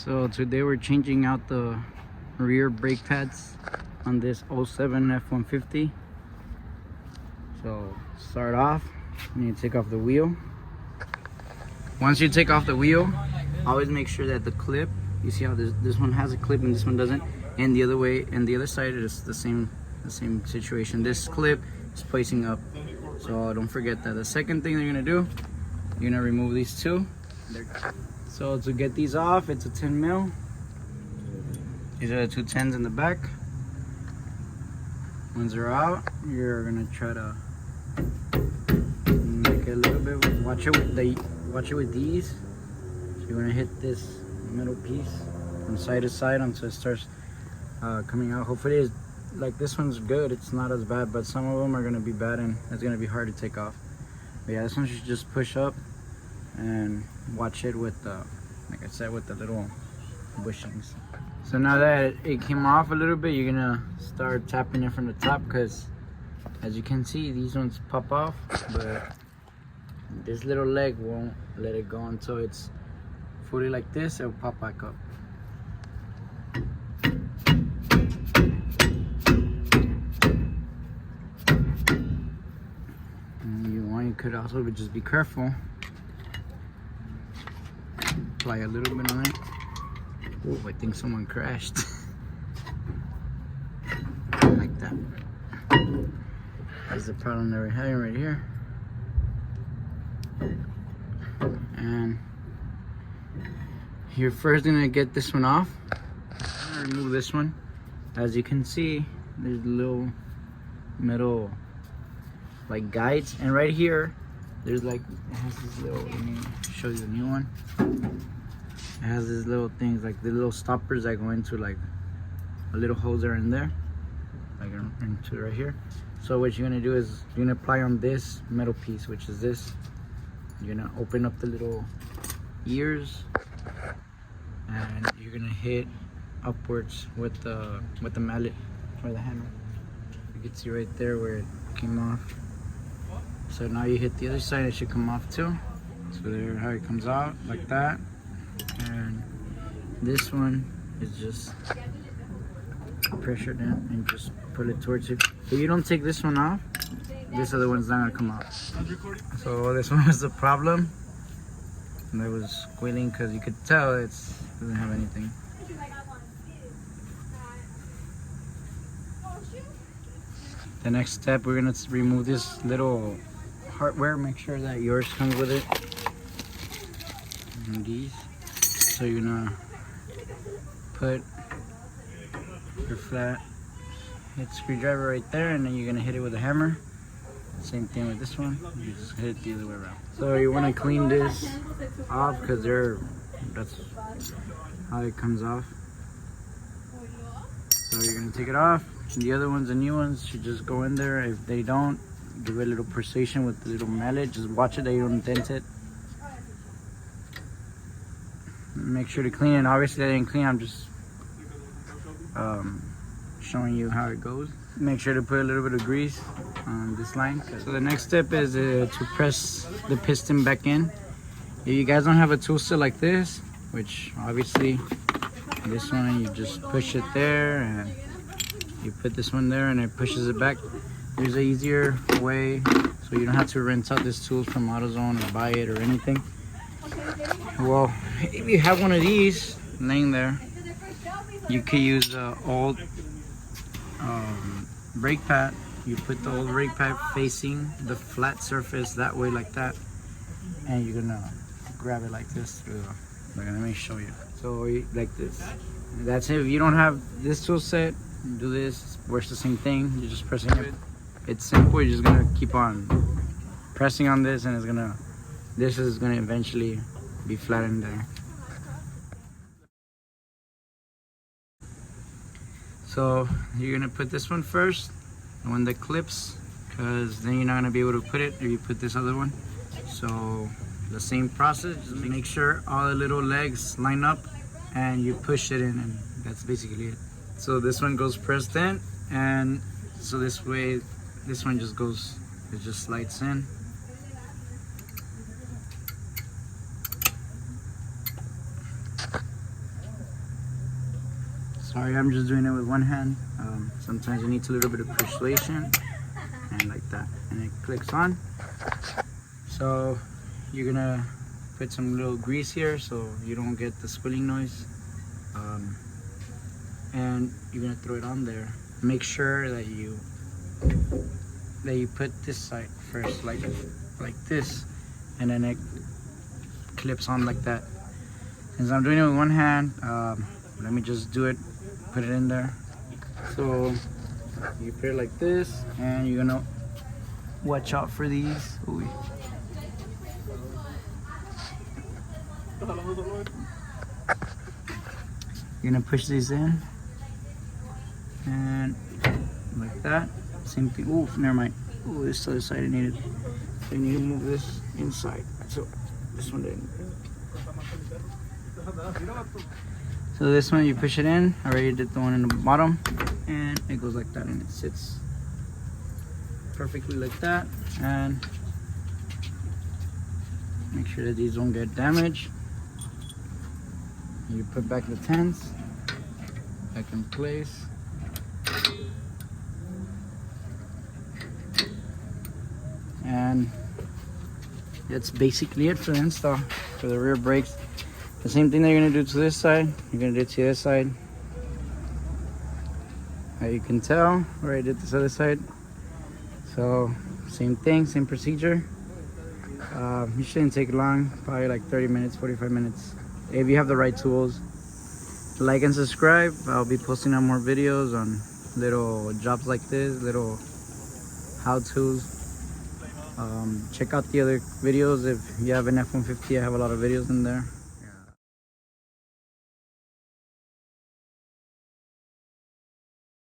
So today we're changing out the rear brake pads on this 07 F-150. So start off, you need to take off the wheel. Once you take off the wheel, always make sure that the clip, you see how this one has a clip and this one doesn't, and the other way, and the other side is the same situation. This clip is placing up, so don't forget that. The second thing you're gonna do, you're gonna remove these two. So to get these off, it's a 10 mil. These are the two 10s in the back. Once they're out, you're gonna try to make it a little bit. Watch it with these. So you're gonna hit this middle piece from side to side until it starts coming out. Hopefully, it's like this one's good. It's not as bad, but some of them are gonna be bad and it's gonna be hard to take off. But yeah, this one should just push up and watch it with the, like I said, with the little bushings. So now that it came off a little bit, you're gonna start tapping it from the top, because as you can see, these ones pop off, but this little leg won't let it go until it's fully like this. It'll pop back up. And you could also just be careful. Apply a little bit on it. Oh, I think someone crashed. Like that. That's the problem that we're having right here. And you're first gonna get this one off. I'm gonna remove this one. As you can see, there's little metal like guides, and right here there's like, it has this little, let me show you the new one. It has these little things, like the little stoppers that go into like a little holes are in there, like into right here. So what you're gonna do is you're gonna apply on this metal piece, which is this. You're gonna open up the little ears, and you're gonna hit upwards with the mallet or the hammer. You can see right there where it came off. So now you hit the other side, it should come off too. So there, how it comes out, like that. And this one is just pressure down and just pull it towards you. If you don't take this one off, this other one's not gonna come out. So this one was the problem. And I was squealing because you could tell it doesn't have anything. The next step, we're gonna remove this little hardware. Make sure that yours comes with it. And these. So you're gonna put your flat hit screwdriver right there, and then you're gonna hit it with a hammer. Same thing with this one. You just hit it the other way around. So you want to clean this off, because that's how it comes off. So you're gonna take it off. The other ones, the new ones, should just go in there. If they don't, give it a little precision with the little mallet. Just watch it that you don't dent it. Make sure to clean it. Obviously I didn't clean, I'm just showing you how it goes. Make sure to put a little bit of grease on this line. So the next step is to press the piston back in. If you guys don't have a tool set like this, which obviously this one, you just push it there and you put this one there and it pushes it back. There's an easier way, so you don't have to rent out this tool from AutoZone or buy it or anything. Well, if you have one of these laying there, you could use the old brake pad. You put the old brake pad facing the flat surface that way, like that, and you're gonna grab it like this through the, let me show you. So like this. That's it. If you don't have this tool set, do this. It works the same thing. You're just pressing it. It's simple. You're just gonna keep on pressing on this, and this is gonna eventually be flattened there. So you're gonna put this one first, the one that clips, because then you're not gonna be able to put it if you put this other one. So the same process, just make sure all the little legs line up and you push it in, and that's basically it. So this one goes pressed in, and so this way this one just goes, it just slides in. Sorry, I'm just doing it with one hand. Sometimes it needs a little bit of persuasion, and like that, and it clicks on. So you're gonna put some little grease here so you don't get the squealing noise, and you're gonna throw it on there. Make sure that you put this side first, like this, and then it clips on like that. Since I'm doing it with one hand, let me just do it, put it in there. So you put it like this, and you're gonna watch out for these. Ooh. You're gonna push these in, and like that. Same thing. Ooh, never mind. Ooh, this other side I needed. So you need to move this inside. So this one didn't. So this one you push it in. I already did the one in the bottom, and it goes like that, and it sits perfectly like that. And make sure that these don't get damaged. You put back the tents back in place. And that's basically it for the install for the rear brakes. The same thing that you're gonna do to this side, you're gonna do to this side. As you can tell, I already did this other side. So same thing, same procedure. You shouldn't take long, probably like 30 minutes, 45 minutes. If you have the right tools. Like and subscribe. I'll be posting on more videos on little jobs like this, little how-tos. Check out the other videos. If you have an F-150, I have a lot of videos in there.